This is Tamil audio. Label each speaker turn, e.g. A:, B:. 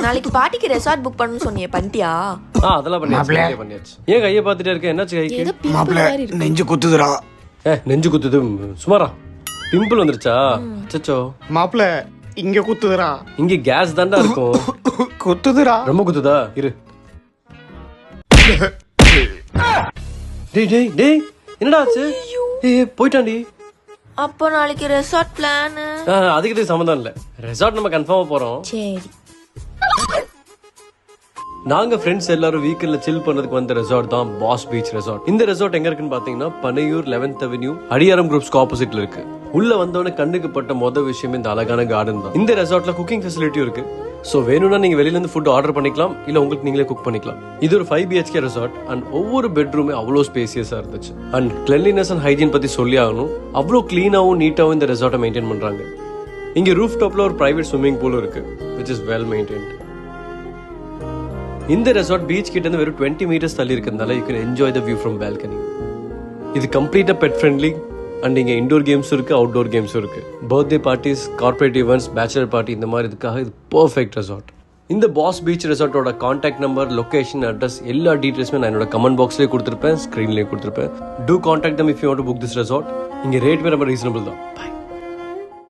A: நாளைக்கு பாட்டிக்கு ரெசார்ட் புக் பண்ணனும் சொன்னியே பண்ணிட்டியா?
B: அதெல்லாம் பண்ணியாச்சு. ஏன் கையை பார்த்துட்டே இருக்க? என்னாச்சு கைக்கு?
C: மாப்ள நெஞ்சு குத்துதுடா.
B: நெஞ்சு குத்துது சுமாரா? பிம்பிள் வந்துருச்சா? அச்சச்சோ.
C: மாப்ள இங்க குத்துதுடா.
B: இங்க கேஸ் தாண்டா இருக்கும்.
C: குத்துதுடா.
B: ரொம்ப குத்துதா? இரு. டேய் டேய் என்னடா ஆச்சு? போயிட்டான்டி.
A: அப்போ நாளைக்கு ரெசார்ட் பிளான்?
B: அதுக்கு சம்மந்தம் இல்ல. ரெசார்ட் நம்ம கன்ஃபார்மா போறோம்.
A: சரி.
B: நாங்க ஃப்ரெண்ட்ஸ் எல்லாரும் வீக்கெண்ட்ல சில் பண்ணதுக்கு வந்த ரெசார்ட் தான் பாஸ் பீச் ரெசார்ட். இந்த ரெசார்ட் எங்க இருக்குன்னு பாத்தீங்கன்னா பனையூர் 11th அவென்யூ அடியாரம் குரூப்ஸ்க்கு ஆப்போசிட்ல இருக்கு. உள்ள வந்தவன கண்ணுக்கு பட்ட மொத விஷயம் இந்த அழகான கார்டன் தான். இந்த ரெசார்ட்ல குக்கிங் ஃபெசிலிட்டியும் இருக்கு. சோ வேணும்னா நீங்க வெளியில இருந்து ஃபுட் ஆர்டர் பண்ணிக்கலாம், இல்ல உங்களுக்கு நீங்களே குக் பண்ணிக்கலாம். இது ஒரு 5 BHK ரெசார்ட் அண்ட் ஒவ்வொரு பெட்ரூமே அவ்வளோ ஸ்பேசியஸா இருந்துச்சு. அண்ட் கிளென்லினஸ் அண்ட் ஹைஜீன் பத்தி சொல்லி ஆகணும். அவ்வளோ கிளீனாவும் நீட்டாவும் இந்த ரெசார்ட்டை மெயின்டைன் பண்றாங்க. இங்க ரூஃப் டாப்ல ஒரு பிரைவேட் ஸ்விம்மிங் பூல் இருக்கு, which is well maintained. இந்த ரெசார்ட் பீச் கிட்ட இருந்து வெறும் 20 meters தள்ளி இருக்கிறதுனால you can enjoy the view from balcony. இது கம்ப்ளீட்டா பெட் ஃப்ரெண்ட்லி அண்ட் இங்க இன்டோர் கேம்ஸும் இருக்கு, அவுட்டோர் கேம்ஸும் இருக்கு. Birthday parties, corporate events, bachelor party இந்த மாதிரி இதுக்காக இது பர்ஃபெக்ட் ரெசார்ட். இந்த பாஸ் பீச் ரெசார்ட்டோட கான்டாக்ட் நம்பர், லொகேஷன், அட்ரஸ் எல்லா டீடைல்ஸுமே நான் என்னோட கமெண்ட் பாக்ஸ்லேயே கொடுத்துருப்பேன், ஸ்க்ரீன்லேயே கொடுத்துருப்பேன். To contact them if you want to book this resort. இங்க ரேட் ரொம்ப ரீசனபிள் தான். பை.